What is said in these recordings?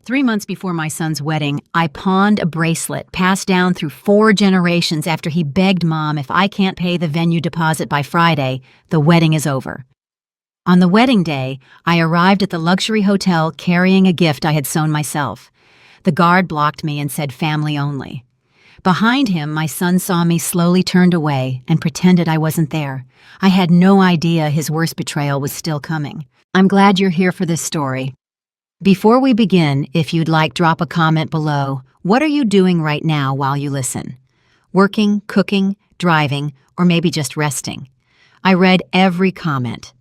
3 months before my son's wedding, I pawned a bracelet passed down through 4 generations after he begged Mom, if I can't pay the venue deposit by Friday, the wedding is over. On the wedding day, I arrived at the luxury hotel carrying a gift I had sewn myself. The guard blocked me and said family only. Behind him, my son saw me slowly turned away and pretended I wasn't there. I had no idea his worst betrayal was still coming. I'm glad you're here for this story. Before we begin, if you'd like, drop a comment below. What are you doing right now while you listen? Working, cooking, driving, or maybe just resting? I read every comment.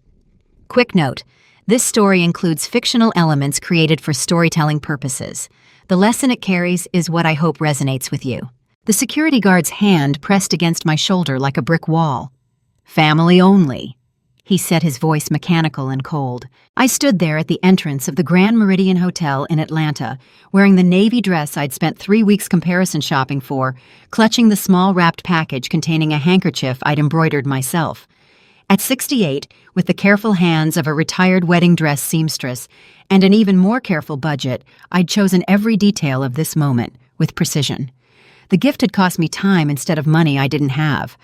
Quick note, this story includes fictional elements created for storytelling purposes. The lesson it carries is what I hope resonates with you. The security guard's hand pressed against my shoulder like a brick wall. Family only. He said, his voice mechanical and cold. I stood there at the entrance of the Grand Meridian Hotel in Atlanta, wearing the navy dress I'd spent 3 weeks comparison shopping for, clutching the small wrapped package containing a handkerchief I'd embroidered myself. At 68, with the careful hands of a retired wedding dress seamstress and an even more careful budget, I'd chosen every detail of this moment with precision. The gift had cost me time instead of money I didn't have.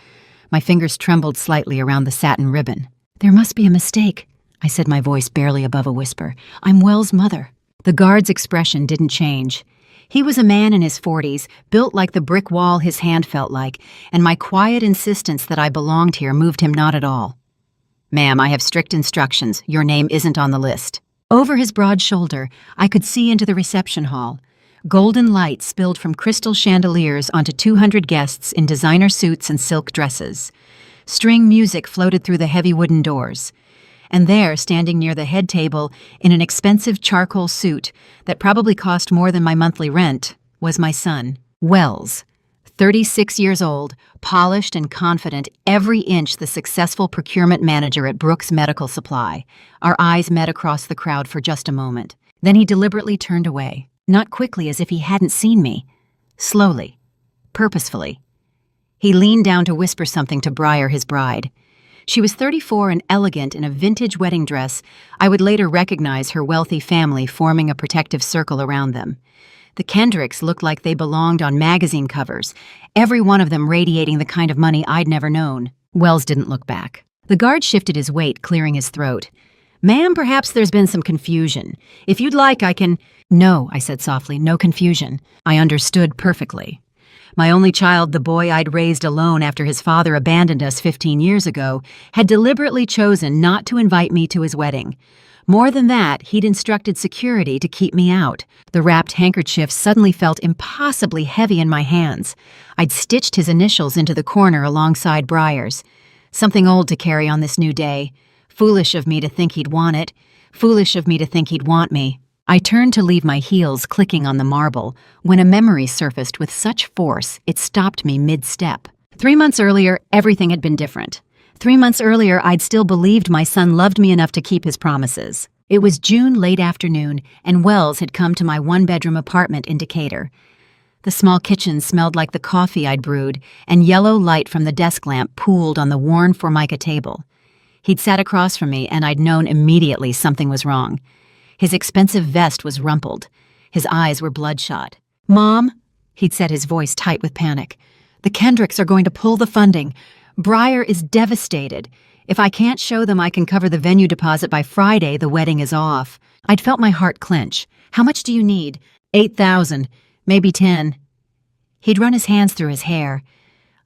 My fingers trembled slightly around the satin ribbon. There must be a mistake, I said, my voice barely above a whisper. I'm Wells' mother. The guard's expression didn't change. He was a man in his 40s, built like the brick wall his hand felt like, and my quiet insistence that I belonged here moved him not at all. Ma'am, I have strict instructions. Your name isn't on the list. Over his broad shoulder, I could see into the reception hall. Golden light spilled from crystal chandeliers onto 200 guests in designer suits and silk dresses. String music floated through the heavy wooden doors. And there, standing near the head table in an expensive charcoal suit that probably cost more than my monthly rent, was my son, Wells. 36 years old, polished and confident, every inch the successful procurement manager at Brooks Medical Supply. Our eyes met across the crowd for just a moment. Then he deliberately turned away. Not quickly, as if he hadn't seen me. Slowly. Purposefully. He leaned down to whisper something to Briar, his bride. She was 34 and elegant in a vintage wedding dress. I would later recognize her wealthy family forming a protective circle around them. The Kendricks looked like they belonged on magazine covers, every one of them radiating the kind of money I'd never known. Wells didn't look back. The guard shifted his weight, clearing his throat. Ma'am, perhaps there's been some confusion. If you'd like, I can— No, I said softly, no confusion. I understood perfectly. My only child, the boy I'd raised alone after his father abandoned us 15 years ago, had deliberately chosen not to invite me to his wedding. More than that, he'd instructed security to keep me out. The wrapped handkerchief suddenly felt impossibly heavy in my hands. I'd stitched his initials into the corner alongside Briar's. Something old to carry on this new day. Foolish of me to think he'd want it. Foolish of me to think he'd want me. I turned to leave my heels clicking on the marble when a memory surfaced with such force it stopped me mid-step. 3 months earlier, everything had been different. 3 months earlier, I'd still believed my son loved me enough to keep his promises. It was June late afternoon, and Wells had come to my one-bedroom apartment in Decatur. The small kitchen smelled like the coffee I'd brewed, and yellow light from the desk lamp pooled on the worn Formica table. He'd sat across from me, and I'd known immediately something was wrong. His expensive vest was rumpled. His eyes were bloodshot. Mom, he'd said, his voice tight with panic. The Kendricks are going to pull the funding. Briar is devastated. If I can't show them I can cover the venue deposit by Friday, the wedding is off. I'd felt my heart clench. How much do you need? 8,000, maybe 10. He'd run his hands through his hair.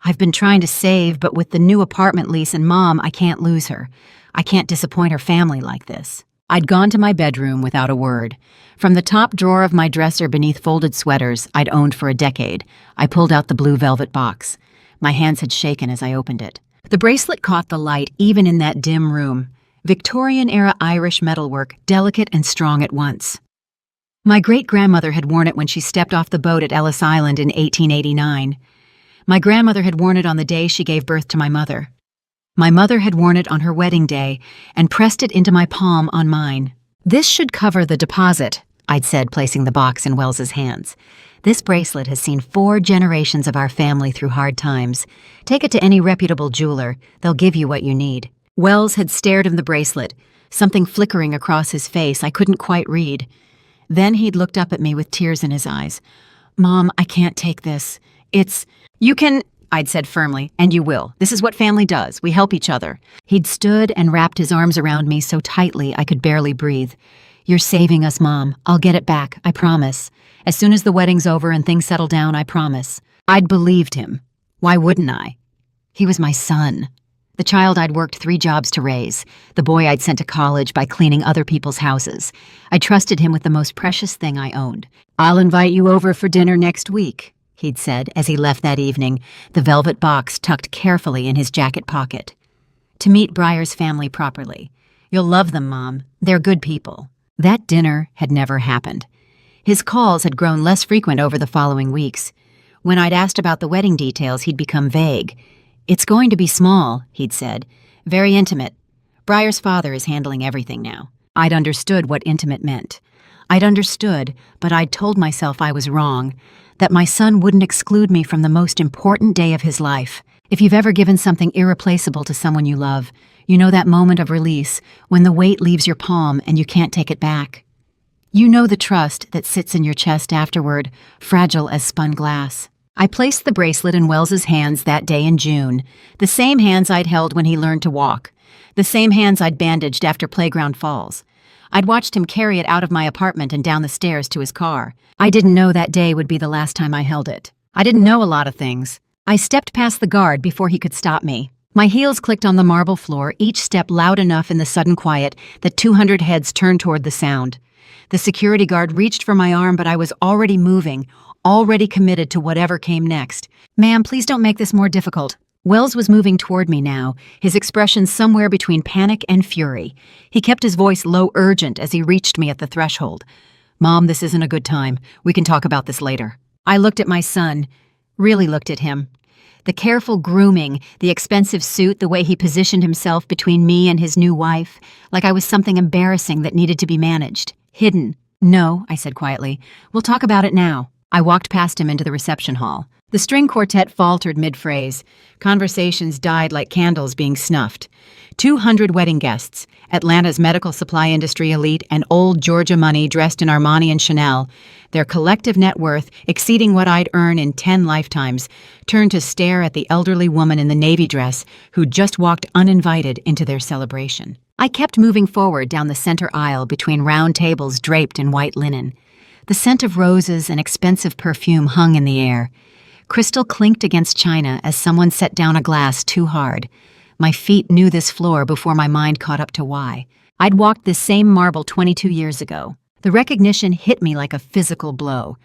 I've been trying to save, but with the new apartment lease and Mom, I can't lose her. I can't disappoint her family like this. I'd gone to my bedroom without a word. From the top drawer of my dresser beneath folded sweaters I'd owned for a decade, I pulled out the blue velvet box. My hands had shaken as I opened it. The bracelet caught the light even in that dim room. Victorian-era Irish metalwork, delicate and strong at once. My great-grandmother had worn it when she stepped off the boat at Ellis Island in 1889. My grandmother had worn it on the day she gave birth to my mother. My mother had worn it on her wedding day and pressed it into my palm on mine. This should cover the deposit, I'd said, placing the box in Wells's hands. This bracelet has seen 4 generations of our family through hard times. Take it to any reputable jeweler. They'll give you what you need. Wells had stared at the bracelet, something flickering across his face I couldn't quite read. Then he'd looked up at me with tears in his eyes. "Mom, I can't take this. You can," I'd said firmly, "and you will. This is what family does. We help each other." He'd stood and wrapped his arms around me so tightly I could barely breathe. "You're saving us, Mom. I'll get it back, I promise. As soon as the wedding's over and things settle down, I promise." I'd believed him. Why wouldn't I? He was my son. The child I'd worked 3 jobs to raise, the boy I'd sent to college by cleaning other people's houses. I trusted him with the most precious thing I owned. "I'll invite you over for dinner next week," he'd said as he left that evening, the velvet box tucked carefully in his jacket pocket. "To meet Briar's family properly. You'll love them, Mom. They're good people." That dinner had never happened. His calls had grown less frequent over the following weeks. When I'd asked about the wedding details, he'd become vague. "It's going to be small," he'd said. "Very intimate. Briar's father is handling everything now." I'd understood what intimate meant. I'd understood, but I'd told myself I was wrong, that my son wouldn't exclude me from the most important day of his life. If you've ever given something irreplaceable to someone you love, you know that moment of release when the weight leaves your palm and you can't take it back. You know the trust that sits in your chest afterward, fragile as spun glass. I placed the bracelet in Wells's hands that day in June, the same hands I'd held when he learned to walk, the same hands I'd bandaged after playground falls. I'd watched him carry it out of my apartment and down the stairs to his car. I didn't know that day would be the last time I held it. I didn't know a lot of things. I stepped past the guard before he could stop me. My heels clicked on the marble floor, each step loud enough in the sudden quiet that 200 heads turned toward the sound. The security guard reached for my arm, but I was already moving, already committed to whatever came next. "Ma'am, please don't make this more difficult." Wells was moving toward me now, his expression somewhere between panic and fury. He kept his voice low, urgent, as he reached me at the threshold. "Mom, this isn't a good time. We can talk about this later." I looked at my son, really looked at him. The careful grooming, the expensive suit, the way he positioned himself between me and his new wife, like I was something embarrassing that needed to be managed, hidden. "No," I said quietly. "We'll talk about it now." I walked past him into the reception hall. The string quartet faltered mid-phrase. Conversations died like candles being snuffed. 200 wedding guests, Atlanta's medical supply industry elite and old Georgia money dressed in Armani and Chanel, their collective net worth exceeding what I'd earn in 10 lifetimes, turned to stare at the elderly woman in the navy dress who'd just walked uninvited into their celebration. I kept moving forward down the center aisle between round tables draped in white linen. The scent of roses and expensive perfume hung in the air. Crystal clinked against china as someone set down a glass too hard. My feet knew this floor before my mind caught up to why. I'd walked this same marble 22 years ago. The recognition hit me like a physical blow.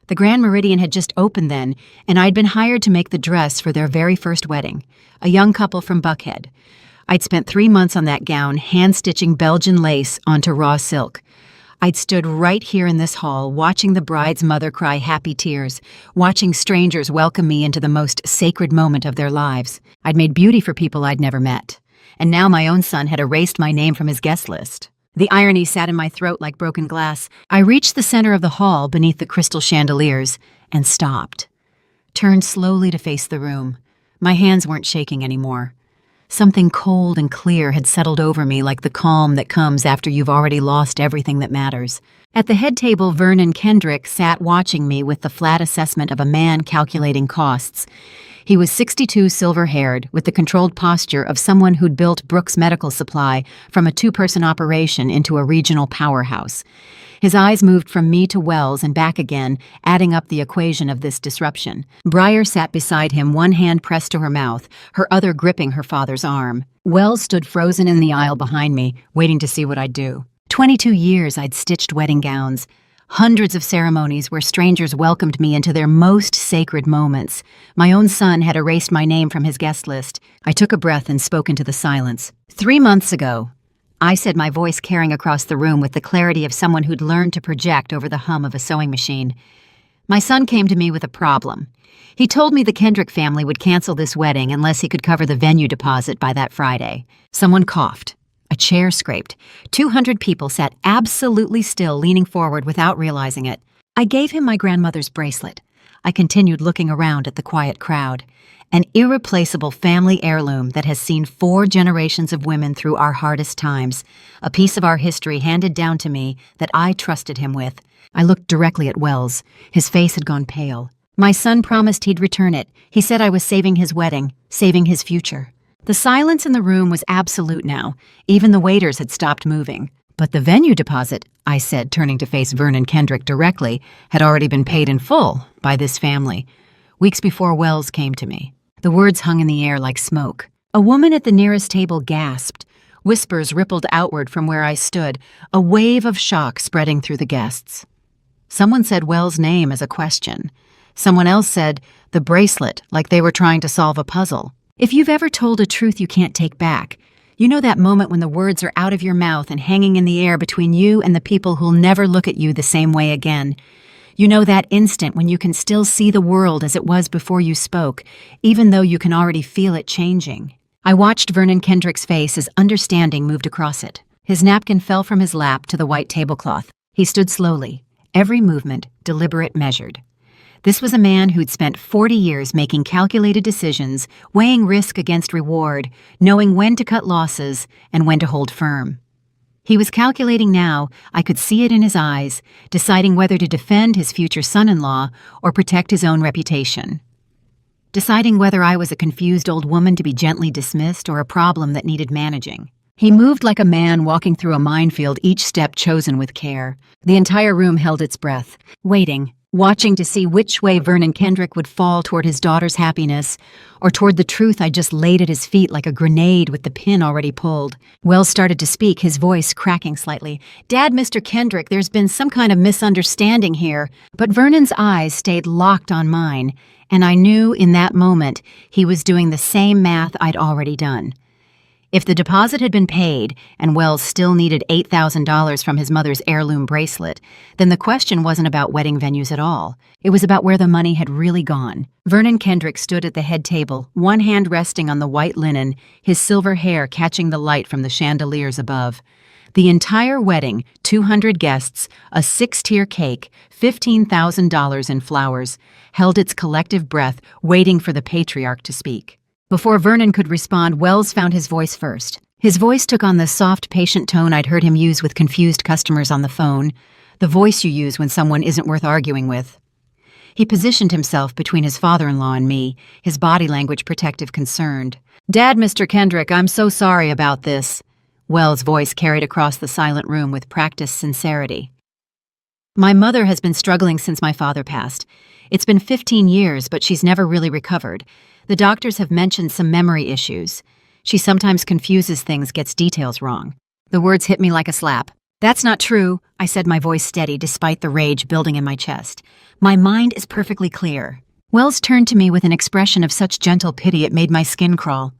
The Grand Meridian had just opened then, and I'd been hired to make the dress for their very first wedding, a young couple from Buckhead. I'd spent 3 months on that gown, hand-stitching Belgian lace onto raw silk. I'd stood right here in this hall, watching the bride's mother cry happy tears, watching strangers welcome me into the most sacred moment of their lives. I'd made beauty for people I'd never met. And now my own son had erased my name from his guest list. The irony sat in my throat like broken glass. I reached the center of the hall beneath the crystal chandeliers and stopped. Turned slowly to face the room. My hands weren't shaking anymore. Something cold and clear had settled over me like the calm that comes after you've already lost everything that matters. At the head table, Vernon Kendrick sat watching me with the flat assessment of a man calculating costs. He was 62, silver-haired, with the controlled posture of someone who'd built Brooks Medical Supply from a 2-person operation into a regional powerhouse. His eyes moved from me to Wells and back again, adding up the equation of this disruption. Briar sat beside him, one hand pressed to her mouth, her other gripping her father's arm. Wells stood frozen in the aisle behind me, waiting to see what I'd do. 22 years I'd stitched wedding gowns. Hundreds of ceremonies where strangers welcomed me into their most sacred moments. My own son had erased my name from his guest list. I took a breath and spoke into the silence. 3 months ago, I said, my voice carrying across the room with the clarity of someone who'd learned to project over the hum of a sewing machine. My son came to me with a problem. He told me the Kendrick family would cancel this wedding unless he could cover the venue deposit by that Friday. Someone coughed. A chair scraped. 200 people sat absolutely still, leaning forward without realizing it. I gave him my grandmother's bracelet. I continued looking around at the quiet crowd. An irreplaceable family heirloom that has seen 4 generations of women through our hardest times. A piece of our history handed down to me that I trusted him with. I looked directly at Wells. His face had gone pale. My son promised he'd return it. He said I was saving his wedding, saving his future. The silence in the room was absolute now. Even the waiters had stopped moving. But the venue deposit, I said, turning to face Vernon Kendrick directly, had already been paid in full by this family, weeks before Wells came to me. The words hung in the air like smoke. A woman at the nearest table gasped. Whispers rippled outward from where I stood, a wave of shock spreading through the guests. Someone said Wells' name as a question. Someone else said, the bracelet, like they were trying to solve a puzzle. If you've ever told a truth you can't take back, you know that moment when the words are out of your mouth and hanging in the air between you and the people who'll never look at you the same way again. You know that instant when you can still see the world as it was before you spoke, even though you can already feel it changing. I watched Vernon Kendrick's face as understanding moved across it. His napkin fell from his lap to the white tablecloth. He stood slowly, every movement deliberate, measured. This was a man who'd spent 40 years making calculated decisions, weighing risk against reward, knowing when to cut losses and when to hold firm. He was calculating now, I could see it in his eyes, deciding whether to defend his future son-in-law or protect his own reputation. Deciding whether I was a confused old woman to be gently dismissed or a problem that needed managing. He moved like a man walking through a minefield, each step chosen with care. The entire room held its breath, waiting, watching to see which way Vernon Kendrick would fall toward his daughter's happiness or toward the truth I just laid at his feet like a grenade with the pin already pulled. Wells started to speak, his voice cracking slightly. "Dad, Mr. Kendrick, there's been some kind of misunderstanding here." But Vernon's eyes stayed locked on mine, and I knew in that moment he was doing the same math I'd already done. If the deposit had been paid and Wells still needed $8,000 from his mother's heirloom bracelet, then the question wasn't about wedding venues at all. It was about where the money had really gone. Vernon Kendrick stood at the head table, one hand resting on the white linen, his silver hair catching the light from the chandeliers above. The entire wedding, 200 guests, a 6-tier cake, $15,000 in flowers, held its collective breath, waiting for the patriarch to speak. Before Vernon could respond, Wells found his voice first. His voice took on the soft, patient tone I'd heard him use with confused customers on the phone, the voice you use when someone isn't worth arguing with. He positioned himself between his father-in-law and me, his body language protective, concerned. "Dad, Mr. Kendrick, I'm so sorry about this." Wells' voice carried across the silent room with practiced sincerity. "My mother has been struggling since my father passed. It's been 15 years, but she's never really recovered. The doctors have mentioned some memory issues. She sometimes confuses things, gets details wrong." The words hit me like a slap. "That's not true," I said, my voice steady despite the rage building in my chest. "My mind is perfectly clear." Wells turned to me with an expression of such gentle pity it made my skin crawl.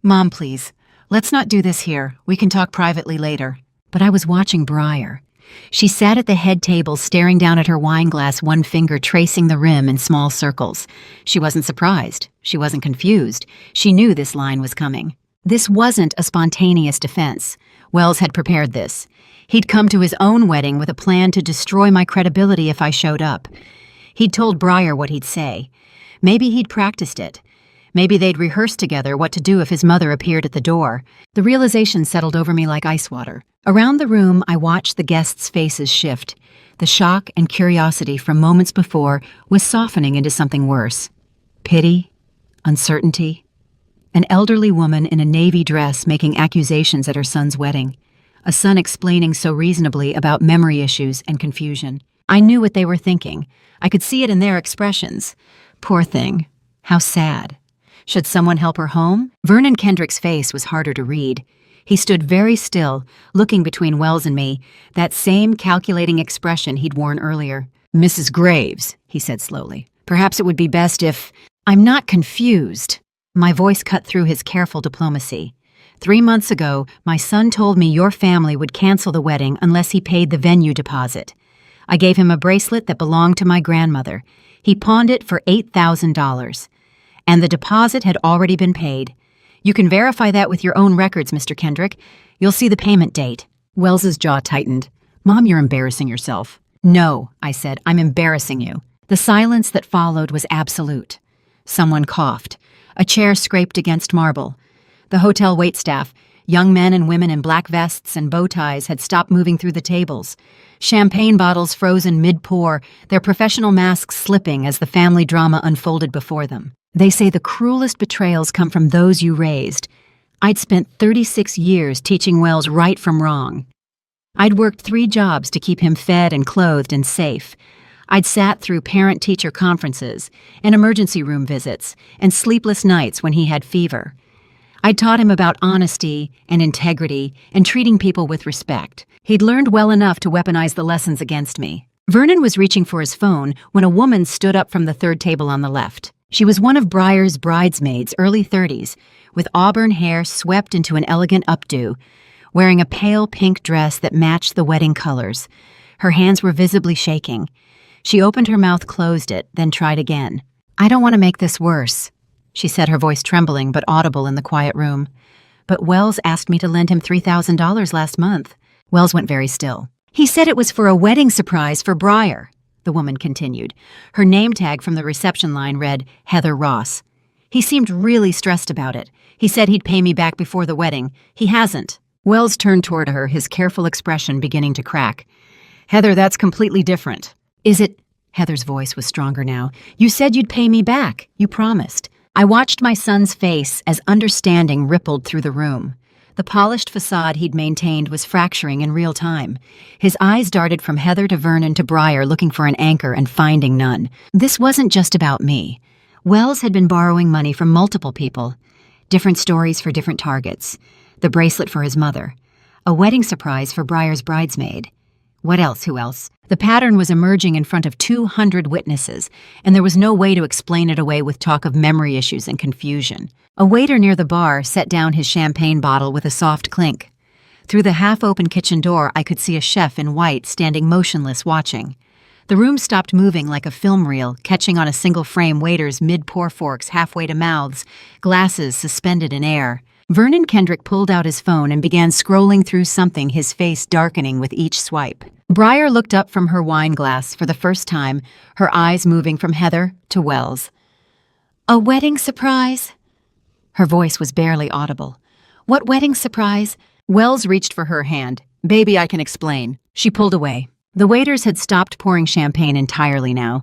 "Mom, please, let's not do this here. We can talk privately later." But I was watching Briar. She sat at the head table staring down at her wine glass, one finger tracing the rim in small circles. She wasn't surprised. She wasn't confused. She knew this line was coming. This wasn't a spontaneous defense. Wells had prepared this. He'd come to his own wedding with a plan to destroy my credibility if I showed up. He'd told Briar what he'd say. Maybe he'd practiced it. Maybe they'd rehearsed together what to do if his mother appeared at the door. The realization settled over me like ice water. Around the room, I watched the guests' faces shift. The shock and curiosity from moments before was softening into something worse. Pity, uncertainty. An elderly woman in a navy dress making accusations at her son's wedding. A son explaining so reasonably about memory issues and confusion. I knew what they were thinking. I could see it in their expressions. Poor thing. How sad. Should someone help her home? Vernon Kendrick's face was harder to read. He stood very still, looking between Wells and me, that same calculating expression he'd worn earlier. "Mrs. Graves," he said slowly, "perhaps it would be best if—" "I'm not confused." My voice cut through his careful diplomacy. 3 months ago, my son told me your family would cancel the wedding unless he paid the venue deposit. I gave him a bracelet that belonged to my grandmother. He pawned it for $8,000. And the deposit had already been paid. You can verify that with your own records, Mr. Kendrick. You'll see the payment date. Wells's jaw tightened. "Mom, you're embarrassing yourself." "No," I said, "I'm embarrassing you. The silence that followed was absolute. Someone coughed. A chair scraped against marble. The hotel waitstaff, young men and women in black vests and bow ties, had stopped moving through the tables. Champagne bottles frozen mid-pour, their professional masks slipping as the family drama unfolded before them. They say the cruelest betrayals come from those you raised. I'd spent 36 years teaching Wells right from wrong. I'd worked 3 jobs to keep him fed and clothed and safe. I'd sat through parent-teacher conferences and emergency room visits and sleepless nights when he had fever. I'd taught him about honesty and integrity and treating people with respect. He'd learned well enough to weaponize the lessons against me. Vernon was reaching for his phone when a woman stood up from the third table on the left. She was one of Briar's bridesmaids, early 30s, with auburn hair swept into an elegant updo, wearing a pale pink dress that matched the wedding colors. Her hands were visibly shaking. She opened her mouth, closed it, then tried again. "I don't want to make this worse," she said, her voice trembling but audible in the quiet room. "But Wells asked me to lend him $3,000 last month." Wells went very still. "He said it was for a wedding surprise for Briar," the woman continued. Her name tag from the reception line read Heather Ross. "He seemed really stressed about it. He said he'd pay me back before the wedding. He hasn't." Wells turned toward her, his careful expression beginning to crack. "Heather, that's completely different." "Is it?" Heather's voice was stronger now. "You said you'd pay me back. You promised." I watched my son's face as understanding rippled through the room. The polished facade he'd maintained was fracturing in real time. His eyes darted from Heather to Vernon to Briar, looking for an anchor and finding none. This wasn't just about me. Wells had been borrowing money from multiple people. Different stories for different targets. The bracelet for his mother. A wedding surprise for Briar's bridesmaid. What else? Who else? The pattern was emerging in front of 200 witnesses, and there was no way to explain it away with talk of memory issues and confusion. A waiter near the bar set down his champagne bottle with a soft clink. Through the half-open kitchen door, I could see a chef in white standing motionless, watching. The room stopped moving like a film reel, catching on a single-frame waiter's mid-pour forks halfway to mouths, glasses suspended in air. Vernon Kendrick pulled out his phone and began scrolling through something, his face darkening with each swipe. Briar looked up from her wine glass for the first time, her eyes moving from Heather to Wells. "A wedding surprise?" Her voice was barely audible. "What wedding surprise?" Wells reached for her hand. "Baby, I can explain." She pulled away. The waiters had stopped pouring champagne entirely now.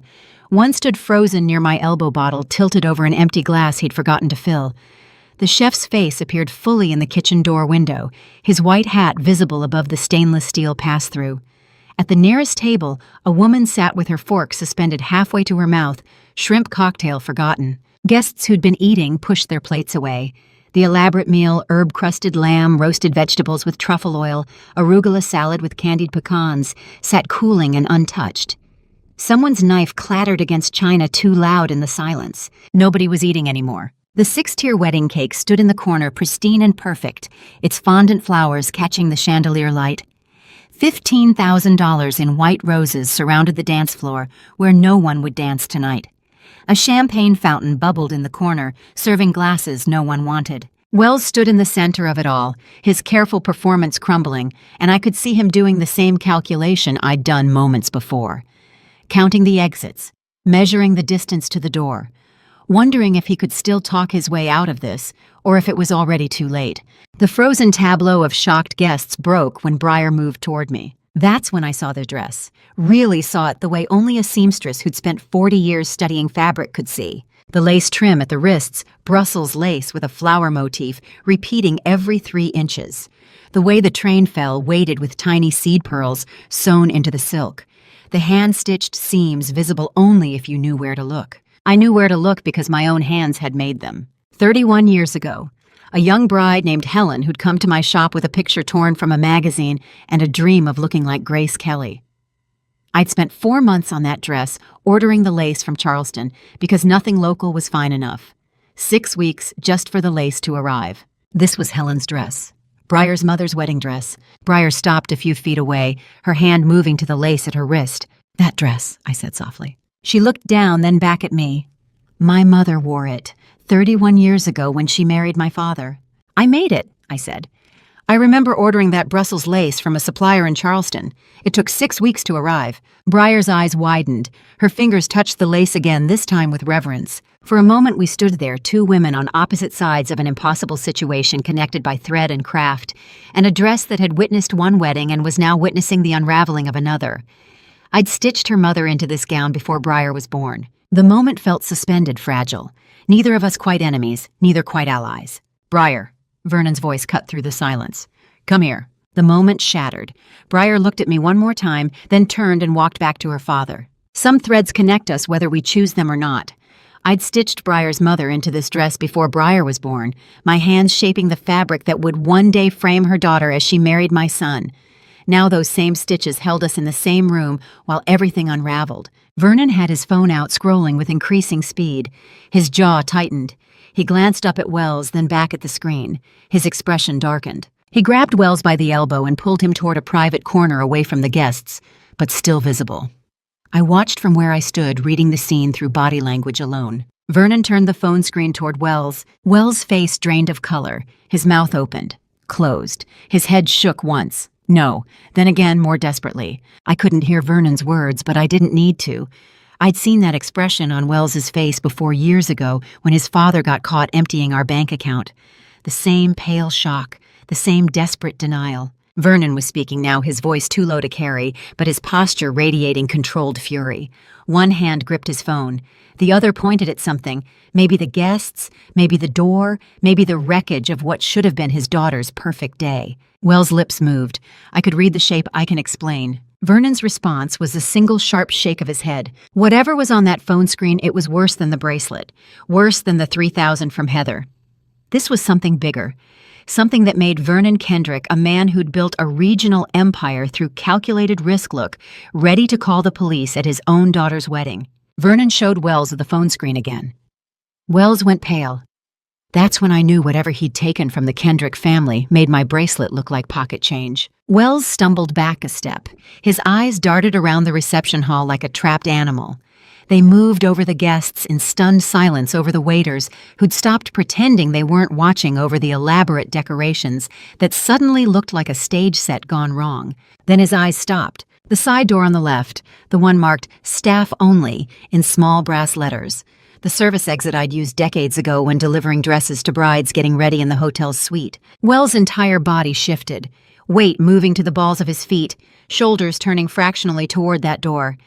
One stood frozen near my elbow bottle, tilted over an empty glass he'd forgotten to fill. The chef's face appeared fully in the kitchen door window, his white hat visible above the stainless steel pass-through. At the nearest table, a woman sat with her fork suspended halfway to her mouth, shrimp cocktail forgotten. Guests who'd been eating pushed their plates away. The elaborate meal, herb-crusted lamb, roasted vegetables with truffle oil, arugula salad with candied pecans, sat cooling and untouched. Someone's knife clattered against china too loud in the silence. Nobody was eating anymore. The 6-tier wedding cake stood in the corner, pristine and perfect, its fondant flowers catching the chandelier light. $15,000 in white roses surrounded the dance floor, where no one would dance tonight. A champagne fountain bubbled in the corner, serving glasses no one wanted. Wells stood in the center of it all, his careful performance crumbling, and I could see him doing the same calculation I'd done moments before. Counting the exits, measuring the distance to the door, wondering if he could still talk his way out of this, or if it was already too late. The frozen tableau of shocked guests broke when Briar moved toward me. That's when I saw the dress. Really saw it the way only a seamstress who'd spent 40 years studying fabric could see. The lace trim at the wrists, Brussels lace with a flower motif, repeating every 3 inches. The way the train fell, weighted with tiny seed pearls sewn into the silk. The hand-stitched seams visible only if you knew where to look. I knew where to look because my own hands had made them. 31 years ago, a young bride named Helen who'd come to my shop with a picture torn from a magazine and a dream of looking like Grace Kelly. I'd spent 4 months on that dress, ordering the lace from Charleston because nothing local was fine enough. 6 weeks just for the lace to arrive. This was Helen's dress. Briar's mother's wedding dress. Briar stopped a few feet away, her hand moving to the lace at her wrist. "That dress," I said softly. She looked down, then back at me. "My mother wore it, 31 years ago when she married my father." "I made it," I said. I remember ordering that Brussels lace from a supplier in Charleston. It took 6 weeks to arrive. Briar's eyes widened. Her fingers touched the lace again, this time with reverence. For a moment we stood there, two women on opposite sides of an impossible situation connected by thread and craft, and a dress that had witnessed one wedding and was now witnessing the unraveling of another. I'd stitched her mother into this gown before Briar was born. The moment felt suspended, fragile. Neither of us quite enemies, neither quite allies. "Briar." Vernon's voice cut through the silence. "Come here." The moment shattered. Briar looked at me one more time, then turned and walked back to her father. Some threads connect us whether we choose them or not. I'd stitched Briar's mother into this dress before Briar was born, my hands shaping the fabric that would one day frame her daughter as she married my son. Now those same stitches held us in the same room while everything unraveled. Vernon had his phone out, scrolling with increasing speed. His jaw tightened. He glanced up at Wells, then back at the screen. His expression darkened. He grabbed Wells by the elbow and pulled him toward a private corner away from the guests, but still visible. I watched from where I stood, reading the scene through body language alone. Vernon turned the phone screen toward Wells. Wells' face drained of color. His mouth opened, closed. His head shook once. No, then again more desperately. I couldn't hear Vernon's words, but I didn't need to. I'd seen that expression on Wells's face before years ago when his father got caught emptying our bank account. The same pale shock, the same desperate denial. Vernon was speaking now, his voice too low to carry, but his posture radiating controlled fury. One hand gripped his phone. The other pointed at something, maybe the guests, maybe the door, maybe the wreckage of what should have been his daughter's perfect day. Wells' lips moved. I could read the shape. "I can explain." Vernon's response was a single sharp shake of his head. Whatever was on that phone screen, it was worse than the bracelet, worse than the 3,000 from Heather. This was something bigger, something that made Vernon Kendrick a man who'd built a regional empire through calculated risk, ready to call the police at his own daughter's wedding. Vernon showed Wells the phone screen again. Wells went pale. That's when I knew whatever he'd taken from the Kendrick family made my bracelet look like pocket change. Wells stumbled back a step. His eyes darted around the reception hall like a trapped animal. They moved over the guests in stunned silence, over the waiters who'd stopped pretending they weren't watching, over the elaborate decorations that suddenly looked like a stage set gone wrong. Then his eyes stopped. The side door on the left, the one marked "Staff Only" in small brass letters. The service exit I'd used decades ago when delivering dresses to brides getting ready in the hotel's suite. Wells' entire body shifted, weight moving to the balls of his feet, shoulders turning fractionally toward that door.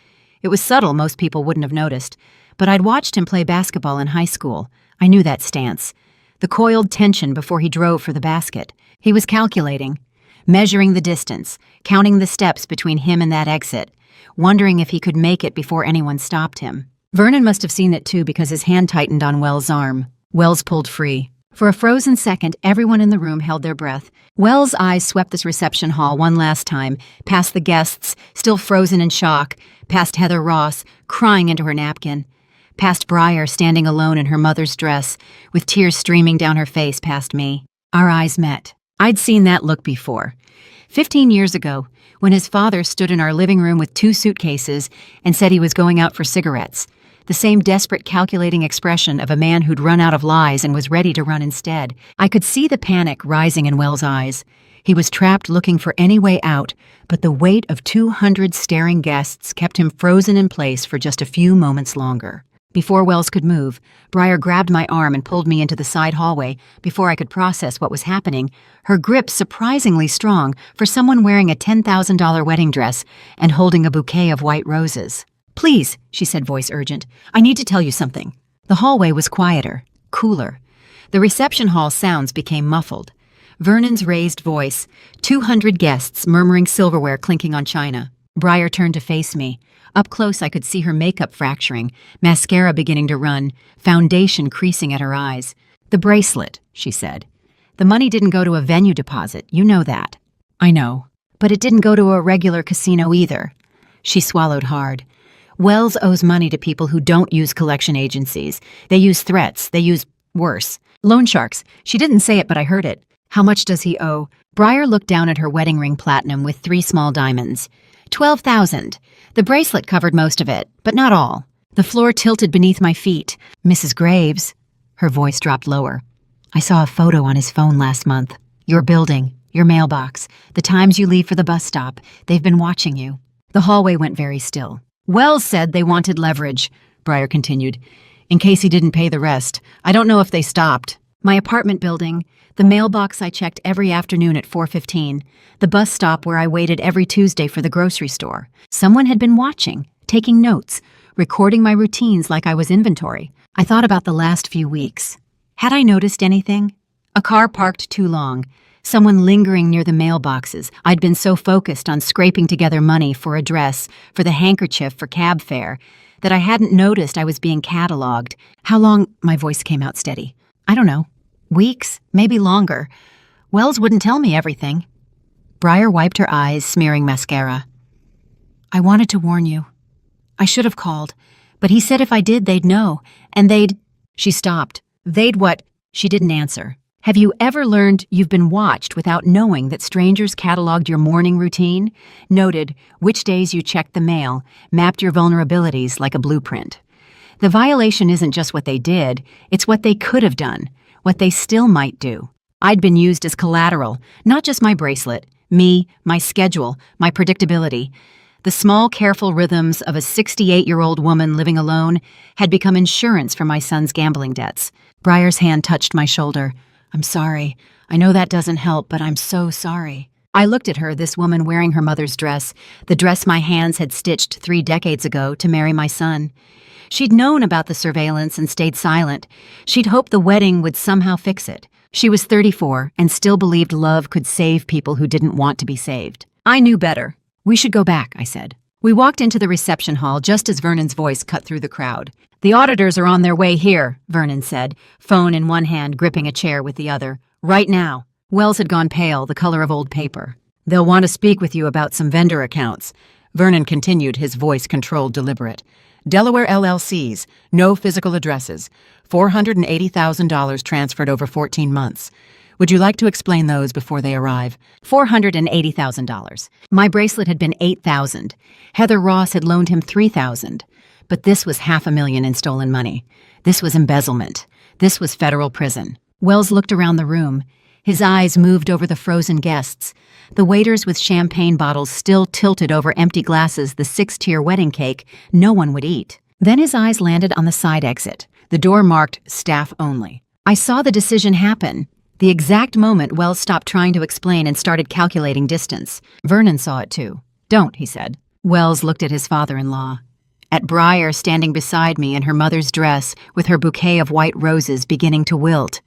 It was subtle, most people wouldn't have noticed, but I'd watched him play basketball in high school. I knew that stance. The coiled tension before he drove for the basket. He was calculating, measuring the distance, counting the steps between him and that exit, wondering if he could make it before anyone stopped him. Vernon must have seen it too, because his hand tightened on Wells' arm. Wells pulled free. For a frozen second, everyone in the room held their breath. Wells' eyes swept this reception hall one last time, past the guests, still frozen in shock, past Heather Ross, crying into her napkin, past Briar standing alone in her mother's dress, with tears streaming down her face, past me. Our eyes met. I'd seen that look before. 15 years ago, when his father stood in our living room with 2 suitcases and said he was going out for cigarettes. The same desperate, calculating expression of a man who'd run out of lies and was ready to run instead. I could see the panic rising in Wells' eyes. He was trapped, looking for any way out, but the weight of 200 staring guests kept him frozen in place for just a few moments longer. Before Wells could move, Briar grabbed my arm and pulled me into the side hallway. Before I could process what was happening, her grip surprisingly strong for someone wearing a $10,000 wedding dress and holding a bouquet of white roses. "Please," she said, voice urgent, "I need to tell you something." The hallway was quieter, cooler. The reception hall sounds became muffled. Vernon's raised voice, 200 guests murmuring, silverware clinking on china. Briar turned to face me. Up close I could see her makeup fracturing, mascara beginning to run, foundation creasing at her eyes. "The bracelet," she said. "The money didn't go to a venue deposit, you know that." "I know. But it didn't go to a regular casino either." She swallowed hard. "Wells owes money to people who don't use collection agencies. They use threats. They use worse. Loan sharks. She didn't say it, but I heard it." "How much does he owe?" Briar looked down at her wedding ring, platinum with 3 small diamonds. 12,000. The bracelet covered most of it, but not all. The floor tilted beneath my feet. "Mrs. Graves." Her voice dropped lower. "I saw a photo on his phone last month. Your building. Your mailbox. The times you leave for the bus stop. They've been watching you." The hallway went very still. "Wells said they wanted leverage," Breyer continued, "in case he didn't pay the rest. I don't know if they stopped." My apartment building, the mailbox I checked every afternoon at 4:15, the bus stop where I waited every Tuesday for the grocery store. Someone had been watching, taking notes, recording my routines like I was inventory. I thought about the last few weeks. Had I noticed anything? A car parked too long. Someone lingering near the mailboxes. I'd been so focused on scraping together money for a dress, for the handkerchief for cab fare, that I hadn't noticed I was being cataloged. How long? My voice came out steady. I don't know. Weeks, maybe longer. Wells wouldn't tell me everything. Breyer wiped her eyes, smearing mascara. "I wanted to warn you. I should have called, but he said if I did, they'd know, and they'd—" She stopped. "They'd what?" She didn't answer. Have you ever learned you've been watched without knowing that strangers cataloged your morning routine, noted which days you checked the mail, mapped your vulnerabilities like a blueprint? The violation isn't just what they did, it's what they could have done, what they still might do. I'd been used as collateral, not just my bracelet, me, my schedule, my predictability. The small, careful rhythms of a 68-year-old woman living alone had become insurance for my son's gambling debts. Breyer's hand touched my shoulder. "I'm sorry. I know that doesn't help, but I'm so sorry." I looked at her, this woman wearing her mother's dress, the dress my hands had stitched 3 decades ago to marry my son. She'd known about the surveillance and stayed silent. She'd hoped the wedding would somehow fix it. She was 34 and still believed love could save people who didn't want to be saved. I knew better. "We should go back," I said. We walked into the reception hall just as Vernon's voice cut through the crowd. "The auditors are on their way here," Vernon said, phone in one hand, gripping a chair with the other. "Right now." Wells had gone pale, the color of old paper. "They'll want to speak with you about some vendor accounts." Vernon continued, his voice controlled, deliberate. "Delaware LLCs, no physical addresses, $480,000 transferred over 14 months. Would you like to explain those before they arrive?" $480,000. My bracelet had been $8,000. Heather Ross had loaned him $3,000. But this was $500,000 in stolen money. This was embezzlement. This was federal prison. Wells looked around the room. His eyes moved over the frozen guests. The waiters with champagne bottles still tilted over empty glasses, the 6-tier wedding cake no one would eat. Then his eyes landed on the side exit, the door marked "Staff Only." I saw the decision happen. The exact moment Wells stopped trying to explain and started calculating distance. Vernon saw it too. "Don't," he said. Wells looked at his father-in-law. At Breyer standing beside me in her mother's dress with her bouquet of white roses beginning to wilt.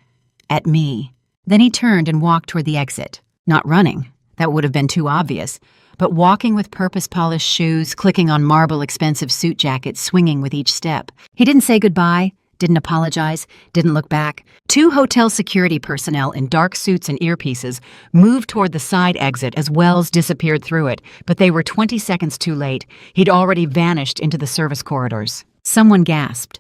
At me. Then he turned and walked toward the exit. Not running. That would have been too obvious. But walking with purpose-polished shoes, clicking on marble expensive suit jackets, swinging with each step. He didn't say goodbye. Didn't apologize, didn't look back. 2 hotel security personnel in dark suits and earpieces moved toward the side exit as Wells disappeared through it, but they were 20 seconds too late. He'd already vanished into the service corridors. Someone gasped.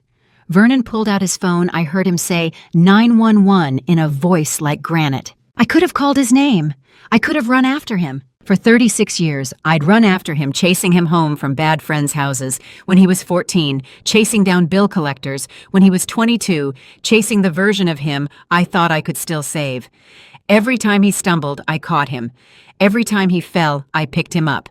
Vernon pulled out his phone. I heard him say 911 in a voice like granite. I could have called his name. I could have run after him. For 36 years, I'd run after him, chasing him home from bad friends' houses when he was 14, chasing down bill collectors when he was 22, chasing the version of him I thought I could still save. Every time he stumbled, I caught him. Every time he fell, I picked him up.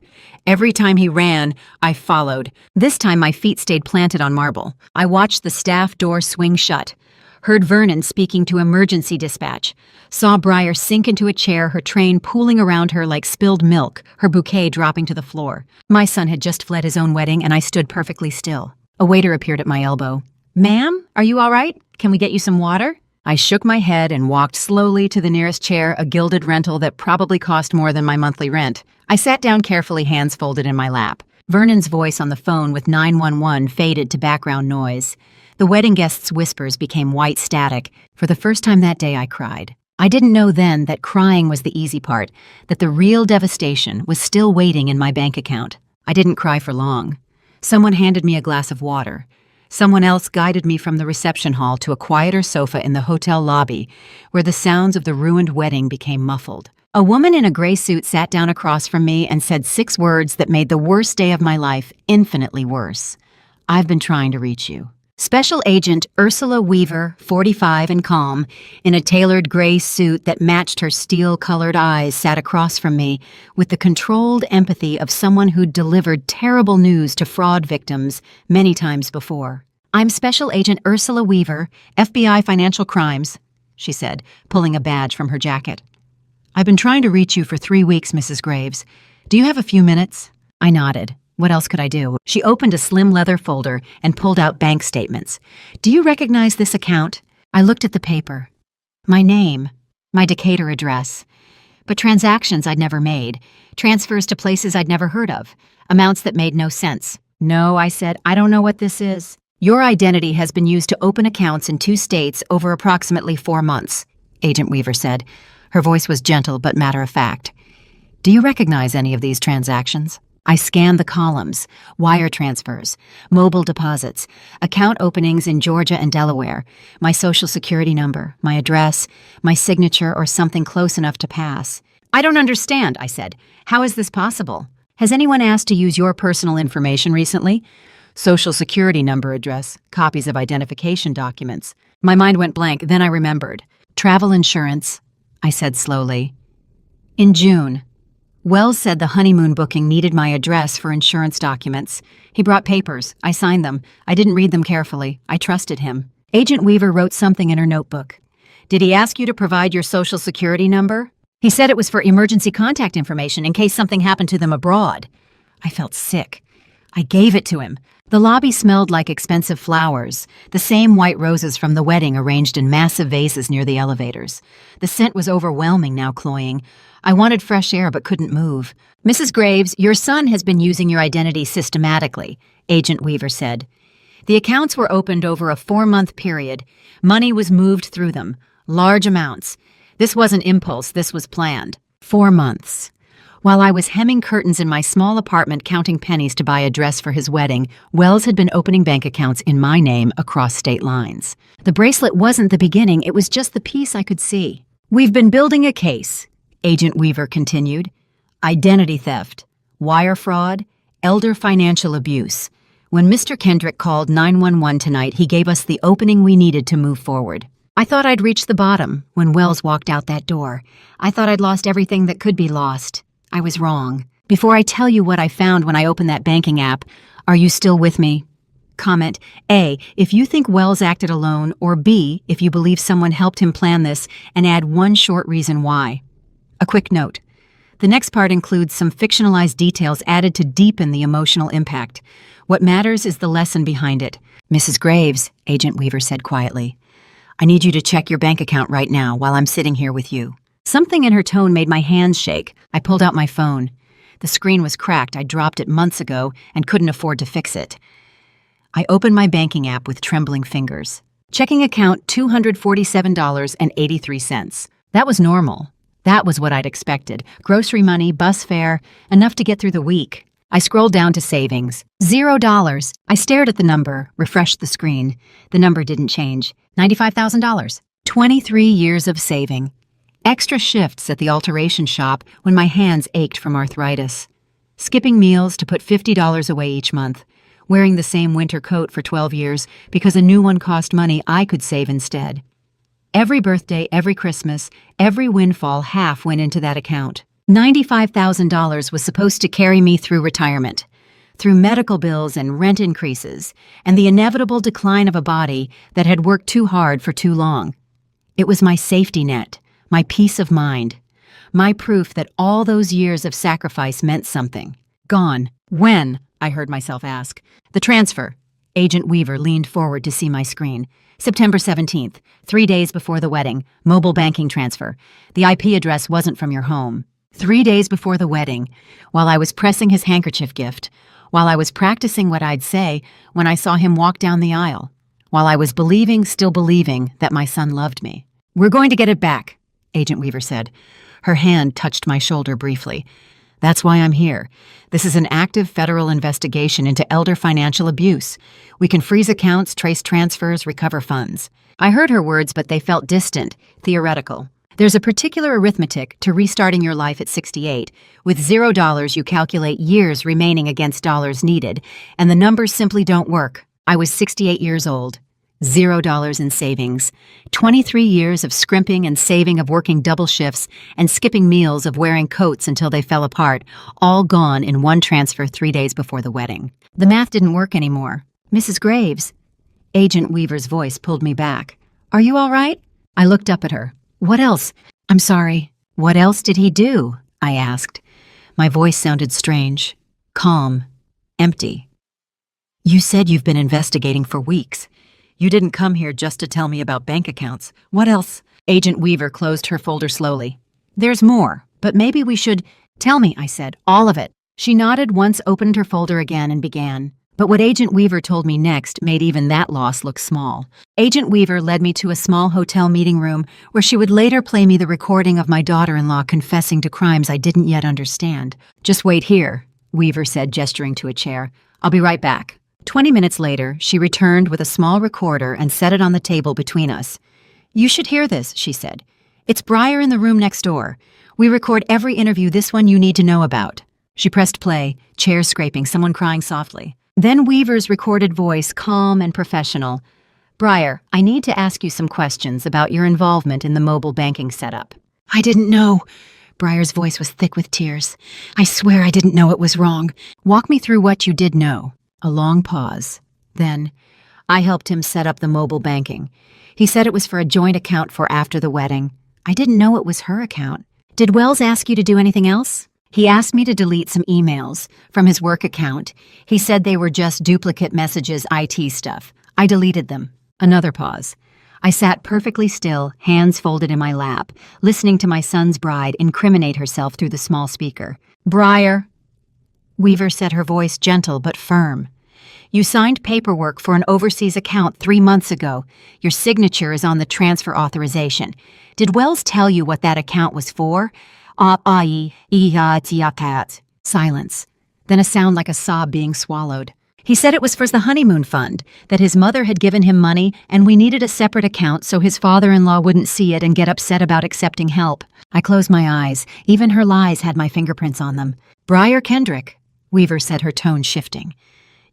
Every time he ran, I followed. This time my feet stayed planted on marble. I watched the staff door swing shut. Heard Vernon speaking to emergency dispatch. Saw Breyer sink into a chair, her train pooling around her like spilled milk, her bouquet dropping to the floor. My son had just fled his own wedding, and I stood perfectly still. A waiter appeared at my elbow. "Ma'am, are you all right? Can we get you some water?" I shook my head and walked slowly to the nearest chair, a gilded rental that probably cost more than my monthly rent. I sat down carefully, hands folded in my lap. Vernon's voice on the phone with 911 faded to background noise. The wedding guests' whispers became white static. For the first time that day, I cried. I didn't know then that crying was the easy part, that the real devastation was still waiting in my bank account. I didn't cry for long. Someone handed me a glass of water. Someone else guided me from the reception hall to a quieter sofa in the hotel lobby, where the sounds of the ruined wedding became muffled. A woman in a gray suit sat down across from me and said 6 words that made the worst day of my life infinitely worse. "I've been trying to reach you." Special Agent Ursula Weaver, 45 and calm, in a tailored gray suit that matched her steel-colored eyes, sat across from me with the controlled empathy of someone who'd delivered terrible news to fraud victims many times before. "I'm Special Agent Ursula Weaver, FBI Financial Crimes," she said, pulling a badge from her jacket. "I've been trying to reach you for 3 weeks, Mrs. Graves. Do you have a few minutes?" I nodded. What else could I do? She opened a slim leather folder and pulled out bank statements. "Do you recognize this account?" I looked at the paper. My name, my Decatur address. But transactions I'd never made, transfers to places I'd never heard of, amounts that made no sense. "No," I said, "I don't know what this is." "Your identity has been used to open accounts in 2 states over approximately 4 months, Agent Weaver said. Her voice was gentle but matter-of-fact. "Do you recognize any of these transactions?" I scanned the columns: wire transfers, mobile deposits, account openings in Georgia and Delaware, my social security number, my address, my signature, or something close enough to pass. "I don't understand," I said. "How is this possible? Has anyone asked to use your personal information recently?" "Social security number, address, copies of identification documents." My mind went blank, then I remembered. "Travel insurance," I said slowly. "In June, Wells said the honeymoon booking needed my address for insurance documents. He brought papers. I signed them. I didn't read them carefully. I trusted him." Agent Weaver wrote something in her notebook. "Did he ask you to provide your social security number?" "He said it was for emergency contact information in case something happened to them abroad." I felt sick. I gave it to him. The lobby smelled like expensive flowers, the same white roses from the wedding arranged in massive vases near the elevators. The scent was overwhelming now, cloying. I wanted fresh air but couldn't move. "Mrs. Graves, your son has been using your identity systematically," Agent Weaver said. "The accounts were opened over a 4-month period. Money was moved through them, large amounts. This wasn't impulse, this was planned. 4 months. While I was hemming curtains in my small apartment counting pennies to buy a dress for his wedding, Wells had been opening bank accounts in my name across state lines. The bracelet wasn't the beginning, it was just the piece I could see. "We've been building a case," Agent Weaver continued. "Identity theft, wire fraud, elder financial abuse. When Mr. Kendrick called 911 tonight, he gave us the opening we needed to move forward. I thought I'd reached the bottom when Wells walked out that door. I thought I'd lost everything that could be lost. I was wrong. Before I tell you what I found when I opened that banking app, are you still with me? Comment: A, if you think Wells acted alone, or B, if you believe someone helped him plan this, and add one short reason why. A quick note. The next part includes some fictionalized details added to deepen the emotional impact. What matters is the lesson behind it. "Mrs. Graves," Agent Weaver said quietly, "I need you to check your bank account right now while I'm sitting here with you." Something in her tone made my hands shake. I pulled out my phone. The screen was cracked. I dropped it months ago and couldn't afford to fix it. I opened my banking app with trembling fingers. Checking account $247.83. That was normal. That was what I'd expected. Grocery money, bus fare, enough to get through the week. I scrolled down to savings. $0. I stared at the number, refreshed the screen. The number didn't change. $95,000. 23 years of saving. Extra shifts at the alteration shop when my hands ached from arthritis. Skipping meals to put $50 away each month. Wearing the same winter coat for 12 years because a new one cost money I could save instead. Every birthday, every Christmas, every windfall, half went into that account. $95,000 was supposed to carry me through retirement, through medical bills and rent increases, and the inevitable decline of a body that had worked too hard for too long. It was my safety net. My peace of mind. My proof that all those years of sacrifice meant something. Gone. When? I heard myself ask. The transfer. Agent Weaver leaned forward to see my screen. September 17th, 3 days before the wedding. Mobile banking transfer. The IP address wasn't from your home. 3 days before the wedding, while I was pressing his handkerchief gift, while I was practicing what I'd say when I saw him walk down the aisle, while I was believing, still believing, that my son loved me. "We're going to get it back," Agent Weaver said. Her hand touched my shoulder briefly. "That's why I'm here. This is an active federal investigation into elder financial abuse. We can freeze accounts, trace transfers, recover funds." I heard her words, but they felt distant, theoretical. There's a particular arithmetic to restarting your life at 68. With $0, you calculate years remaining against dollars needed, and the numbers simply don't work. I was 68 years old, $0 in savings, 23 years of scrimping and saving of working double shifts and skipping meals of wearing coats until they fell apart, all gone in one transfer 3 days before the wedding. The math didn't work anymore. Mrs. Graves. Agent Weaver's voice pulled me back. Are you all right? I looked up at her. What else? I'm sorry. What else did he do? I asked. My voice sounded strange, calm, empty. You said you've been investigating for weeks. You didn't come here just to tell me about bank accounts. What else? Agent Weaver closed her folder slowly. There's more, but maybe we should... Tell me, I said, all of it. She nodded once, opened her folder again, and began. But what Agent Weaver told me next made even that loss look small. Agent Weaver led me to a small hotel meeting room where she would later play me the recording of my daughter-in-law confessing to crimes I didn't yet understand. Just wait here, Weaver said, gesturing to a chair. I'll be right back. 20 minutes later, she returned with a small recorder and set it on the table between us. You should hear this, she said. It's Breyer in the room next door. We record every interview, this one you need to know about. She pressed play, chairs scraping, someone crying softly. Then Weaver's recorded voice, calm and professional. Breyer, I need to ask you some questions about your involvement in the mobile banking setup. I didn't know. Breyer's voice was thick with tears. I swear I didn't know it was wrong. Walk me through what you did know. A long pause. Then, I helped him set up the mobile banking. He said it was for a joint account for after the wedding. I didn't know it was her account. Did Wells ask you to do anything else? He asked me to delete some emails from his work account. He said they were just duplicate messages, IT stuff. I deleted them. Another pause. I sat perfectly still, hands folded in my lap, listening to my son's bride incriminate herself through the small speaker. Breyer, Weaver said, her voice gentle but firm. You signed paperwork for an overseas account 3 months ago. Your signature is on the transfer authorization. Did Wells tell you what that account was for? Silence. Then a sound like a sob being swallowed. He said it was for the honeymoon fund, that his mother had given him money and we needed a separate account so his father-in-law wouldn't see it and get upset about accepting help. I closed my eyes. Even her lies had my fingerprints on them. Breyer Kendrick, Weaver said, her tone shifting.